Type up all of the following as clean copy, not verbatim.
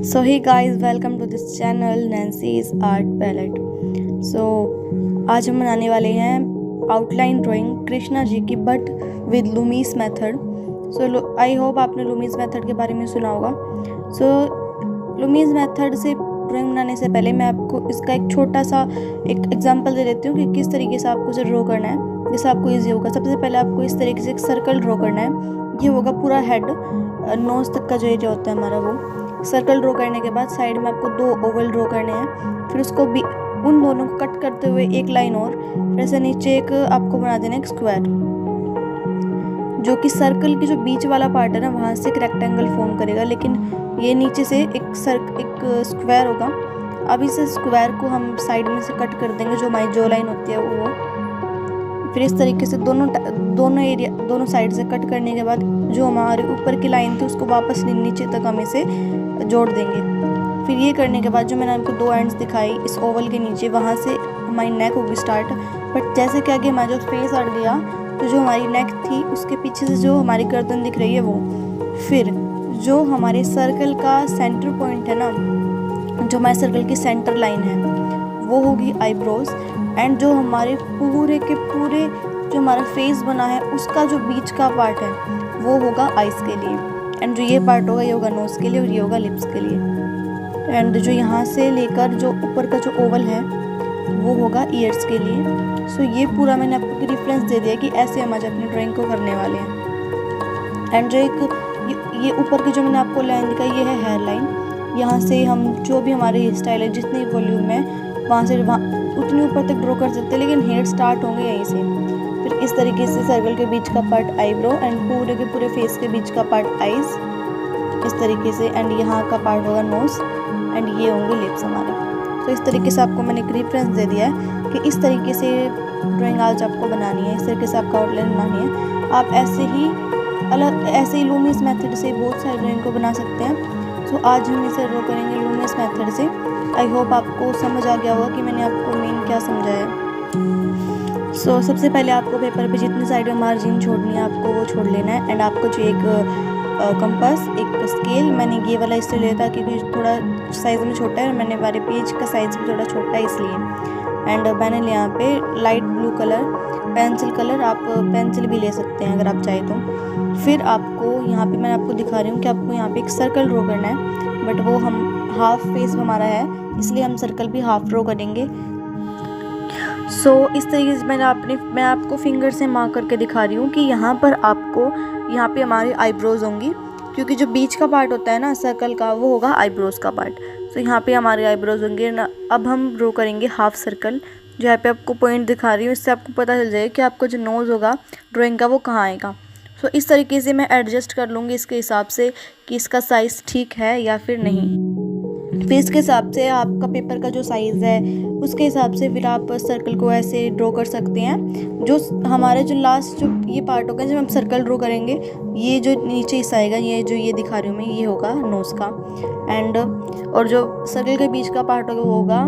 So hey guys, welcome to this channel Nancy's Art Palette. So आज हम बनाने वाले हैं आउटलाइन ड्राइंग कृष्णा जी की but with Loomis method. So I hope आपने लूमीस मेथड के बारे में सुना होगा. सो लूमीस मेथड से ड्राइंग बनाने से पहले मैं आपको इसका एक छोटा सा एक एग्जांपल दे देती हूँ कि किस तरीके से आपको उसे ड्रॉ करना है जिससे आपको ईजी होगा. सबसे पहले आपको इस तरीके से एक सर्कल ड्रॉ करना है. ये होगा पूरा हेड, नोज तक का जो एरिया होता है हमारा वो. सर्कल ड्रॉ करने के बाद साइड में आपको 2 ओवल ड्रॉ करने हैं. फिर उसको भी उन दोनों को कट करते हुए एक लाइन और फिर ऐसे नीचे एक आपको बना देना एक स्क्वायर, जो कि सर्कल की जो बीच वाला पार्ट है ना वहाँ से एक रेक्टेंगल फॉर्म करेगा, लेकिन ये नीचे से एक स्क्वायर होगा. अब इस स्क्वायर को हम साइड में से कट कर देंगे, जो हमारी जो लाइन होती है वो. फिर इस तरीके से दोनों साइड से कट करने के बाद जो हमारे ऊपर की लाइन थी उसको वापस नीचे तक हम इसे जोड़ देंगे. फिर ये करने के बाद जो मैंने आपको 2 एंड्स दिखाई इस ओवल के नीचे, वहाँ से हमारी नेक होगी स्टार्ट. बट जैसे कि आगे हमारा जो फेस हट गया तो जो हमारी नेक थी उसके पीछे से जो हमारी गर्दन दिख रही है वो. फिर जो हमारे सर्कल का सेंटर पॉइंट है ना, जो हमारे सर्कल की सेंटर लाइन है वो होगी आईब्रोज. एंड जो हमारे पूरे के पूरे जो हमारा फेस बना है उसका जो बीच का पार्ट है वो होगा आइज़ के लिए. एंड जो ये पार्ट होगा ये होगा नोज़ के लिए और ये होगा लिप्स के लिए. एंड जो यहाँ से लेकर जो ऊपर का जो ओवल है वो होगा ईयर्स के लिए. सो ये पूरा मैंने आपको रेफरेंस दे दिया कि ऐसे हम आज अपनी ड्राइंग को करने वाले हैं. एंड जो एक ये ऊपर की जो मैंने आपको लाइन दिखाई ये है हेयर लाइन. यहाँ से हम जो भी हमारे हेयर स्टाइल है जितनी वॉल्यूम है वहाँ से उतनी ऊपर तक ड्रॉ कर सकते हैं, लेकिन हेयर स्टार्ट होंगे यहीं से. फिर इस तरीके से सर्कल के बीच का पार्ट आईब्रो एंड पूरे के पूरे फेस के बीच का पार्ट आईज इस तरीके से. एंड यहाँ का पार्ट होगा नोज एंड ये होंगे लिप्स हमारे. तो इस तरीके से आपको मैंने एक रेफरेंस दे दिया है कि इस तरीके से ड्राइंग आज आपको बनानी है, इस तरीके से आपका आउटलाइन बनानी है. आप ऐसे ही लूमीस मेथड से बहुत सारी ड्राइंग को बना सकते हैं. सो आज हम इसे ड्रॉ करेंगे लूमीस मेथड से. आई होप आपको समझ आ गया होगा कि मैंने आपको मेन क्या समझाया है. सो सबसे पहले आपको पेपर पे जितनी साइड में मार्जिन छोड़नी है आपको वो छोड़ लेना है. एंड आपको जो एक कंपास, एक स्केल, मैंने ये वाला इसलिए लिया था क्योंकि थोड़ा साइज़ में छोटा है और मैंने हमारे पेज का साइज़ भी थोड़ा छोटा है इसलिए. एंड मैंने लिया यहाँ पे light blue colour pencil colour. आप पेंसिल भी ले सकते हैं अगर आप चाहें तो. फिर आपको यहाँ पे मैं आपको दिखा रही हूँ कि आपको यहाँ पे एक सर्कल ड्रॉ करना है, बट वो हम हाफ फेस हमारा है इसलिए हम सर्कल भी हाफ ड्रॉ करेंगे. सो इस तरीके से मैं आपको फिंगर से मार्क करके दिखा रही हूँ कि यहाँ पर आपको यहाँ पे हमारी आईब्रोज होंगी, क्योंकि जो बीच का पार्ट होता है ना सर्कल का वो होगा आईब्रोज का पार्ट. सो यहाँ पे हमारे आईब्रोज होंगे ना. अब हम ड्रॉ करेंगे हाफ सर्कल. जो यहाँ पे आपको पॉइंट दिखा रही हूँ इससे आपको पता चल जाएगा कि आपको जो नोज़ होगा ड्राइंग का वो कहाँ आएगा. सो इस तरीके से मैं एडजस्ट कर लूँगी इसके हिसाब से कि इसका साइज़ ठीक है या फिर नहीं. फिर इसके हिसाब से आपका पेपर का जो साइज़ है उसके हिसाब से फिर आप सर्कल को ऐसे ड्रॉ कर सकते हैं. जो हमारे जो लास्ट जो ये पार्ट होगा जब हम सर्कल ड्रॉ करेंगे, ये जो नीचे हिस्सा आएगा ये दिखा रही हूँ मैं, ये होगा नोज़ का. एंड और जो सर्कल के बीच का पार्ट होगा वो होगा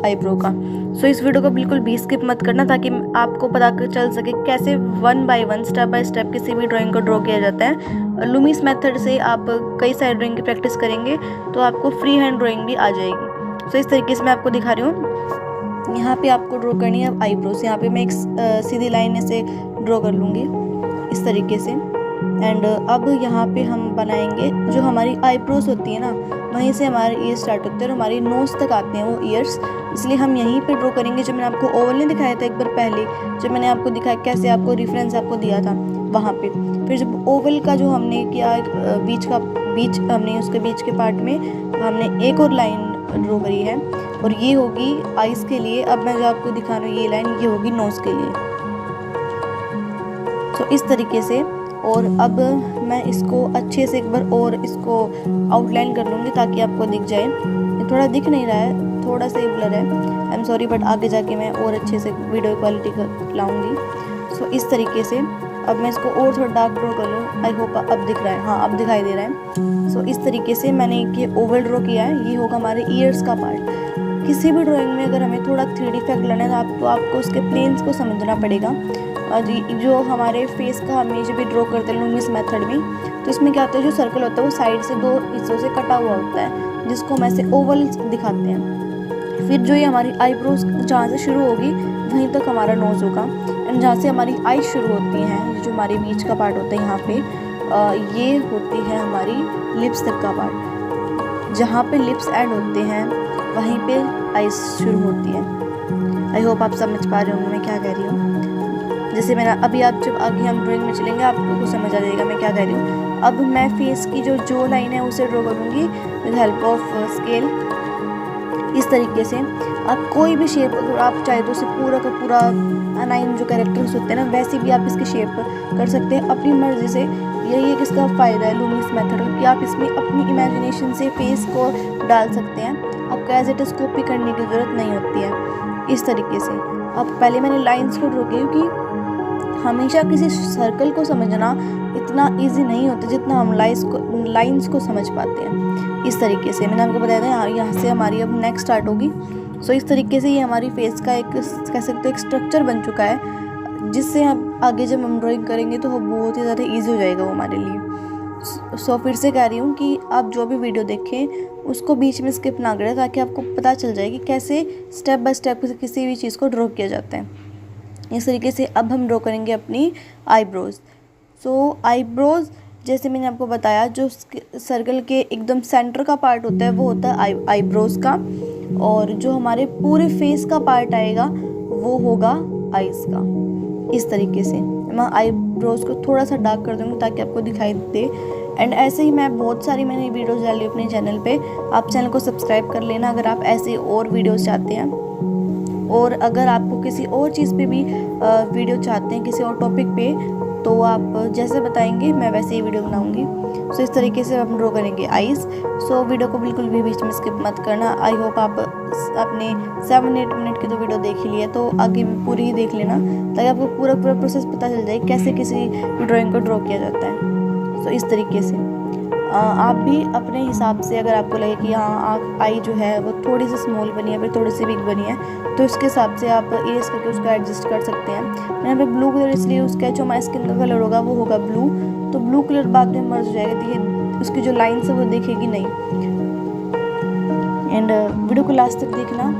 आईब्रो का. सो इस वीडियो को बिल्कुल भी स्किप मत करना ताकि आपको पता चल सके कैसे 1 बाय 1 स्टेप बाय स्टेप किसी भी ड्राइंग को ड्रॉ किया जाता है. लूमीस मेथड से आप कई सारी ड्राइंग की प्रैक्टिस करेंगे तो आपको फ्री हैंड ड्राइंग भी आ जाएगी. सो इस तरीके से मैं आपको दिखा रही हूँ. यहाँ पे आपको ड्रॉ करनी है आईब्रोज. यहाँ पे मैं एक सीधी लाइन ऐसे ड्रॉ कर लूँगी इस तरीके से. एंड अब यहाँ पे हम बनाएंगे जो हमारी आईब्रोज होती है ना, वहीं से हमारे ईयर स्टार्ट होते हैं और हमारी नोज़ तक आते हैं वो ईयर्स, इसलिए हम यहीं पे ड्रॉ करेंगे. जो मैंने आपको ओवल नहीं दिखाया था एक बार पहले, जब मैंने आपको दिखाया कैसे आपको रेफरेंस आपको दिया था वहाँ पे. फिर जब ओवल का जो हमने किया बीच हमने उसके बीच के पार्ट में हमने एक और लाइन ड्रॉ करी है और ये होगी आइज़ के लिए. अब मैं जो आपको दिखा रही हूँ ये लाइन ये होगी नोज़ के लिए. तो इस तरीके से. और अब मैं इसको अच्छे से एक बार और इसको आउटलाइन कर लूँगी ताकि आपको दिख जाए. ये थोड़ा दिख नहीं रहा है, थोड़ा सा ही ब्लर है, आई एम सॉरी, बट आगे जाके मैं और अच्छे से वीडियो क्वालिटी लाऊंगी. सो इस तरीके से अब मैं इसको और थोड़ा डार्क ड्रॉ कर लूँ. आई होप अब दिख रहा है, हाँ अब दिखाई दे रहा है. सो इस तरीके से मैंने ये ओवल ड्रॉ किया है. ये होगा हमारे ईयर्स का पार्ट. किसी भी ड्राइंग में अगर हमें थोड़ा 3D इफेक्ट लाना है तो आपको उसके प्लेन्स को समझना पड़ेगा. जो हमारे फेस का हम जब भी ड्रॉ करते हैं लूमीस मेथड में तो इसमें क्या होता है, जो सर्कल होता है वो साइड से 2 हिस्सों से कटा हुआ होता है, जिसको हम ऐसे ओवल दिखाते हैं। फिर जो ये हमारी आईब्रोज जहाँ से शुरू होगी वहीं तक हमारा नोज़ होगा, एंड जहाँ से हमारी आई शुरू होती हैं, जो हमारे बीच का पार्ट होता है यहाँ पे, ये होती है हमारी लिप्स तक का पार्ट। जहाँ पे लिप्स एंड होते हैं वहीं पे आईज शुरू होती है। आई होप आप समझ पा रहे होंगे मैं क्या कह रही हूँ। जैसे मैंने अभी, आप जब आगे हम ड्राइंग में चलेंगे आपको कुछ समझ आ जाएगा मैं क्या कह रही हूँ। अब मैं फेस की जो लाइन है उसे ड्रॉ करूँगी विद हेल्प ऑफ स्केल। इस तरीके से आप कोई भी शेप, अगर आप चाहे तो उसे पूरा का पूरा अनाइन जो कैरेक्टर्स होते हैं ना, वैसे भी आप इसकी शेप कर सकते हैं अपनी मर्जी से। यही एक इसका फ़ायदा है लूमिस मेथड कि आप इसमें अपनी इमेजिनेशन से फेस को डाल सकते हैं, आपको एज इट इज़ कॉपी करने की ज़रूरत नहीं होती है। इस तरीके से अब पहले मैंने लाइन्स को ड्रॉ की, क्योंकि हमेशा किसी सर्कल को समझना इतना इजी नहीं होता जितना हम लाइंस को समझ पाते हैं। इस तरीके से मैंने आपको बताया था, यहाँ से हमारी अब नेक स्टार्ट होगी। सो इस तरीके से ये हमारी फेस का एक, कह सकते हो, एक स्ट्रक्चर बन चुका है, जिससे हम आगे जब हम ड्राइंग करेंगे तो वो बहुत ही ज़्यादा ईजी हो जाएगा वो हमारे लिए। सो फिर से कह रही हूँ कि आप जो भी वीडियो देखें उसको बीच में स्किप ना करें, ताकि आपको पता चल जाए कि कैसे स्टेप बाय स्टेप किसी भी चीज़ को ड्रॉ किया जाता है। इस तरीके से अब हम ड्रॉ करेंगे अपनी आईब्रोज़। सो आईब्रोज़, जैसे मैंने आपको बताया, जो सर्कल के एकदम सेंटर का पार्ट होता है वो होता है आईब्रोज़ का, और जो हमारे पूरे फेस का पार्ट आएगा वो होगा आईज़ का। इस तरीके से मैं आईब्रोज़ को थोड़ा सा डार्क कर दूँगी ताकि आपको दिखाई दे। एंड ऐसे ही मैं बहुत सारी मैंने वीडियोज़ डाली अपने चैनल पे, आप चैनल को सब्सक्राइब कर लेना अगर आप ऐसे और वीडियोज़ चाहते हैं। और अगर आपको किसी और चीज़ पे भी वीडियो चाहते हैं, किसी और टॉपिक पे, तो आप जैसे बताएंगे मैं वैसे ही वीडियो बनाऊंगी। सो इस तरीके से हम ड्रॉ करेंगे आईज़। सो वीडियो को बिल्कुल भी बीच में स्किप मत करना। आई होप आप अपने 7-8 मिनट की तो वीडियो देख ही लिए, तो आगे भी पूरी ही देख लेना, ताकि आपको पूरा प्रोसेस पता चल जाए कैसे किसी ड्राइंग को ड्रॉ किया जाता है। सो इस तरीके से आप भी अपने हिसाब से, अगर आपको लगे कि हाँ आई जो है वो थोड़ी सी स्मॉल बनी है, फिर थोड़ी सी बिग बनी है, तो इसके हिसाब से आप इरेज करके उसको एडजस्ट कर सकते हैं। मैंने यहाँ पे ब्लू कलर इसलिए यूज़ किया, जो हमारी स्किन का कलर होगा वो होगा ब्लू, तो ब्लू कलर बाद में मर्ज हो जाएगा, देखिए उसकी जो लाइन्स है वो देखेगी नहीं। एंड वीडियो को लास्ट तक देखना।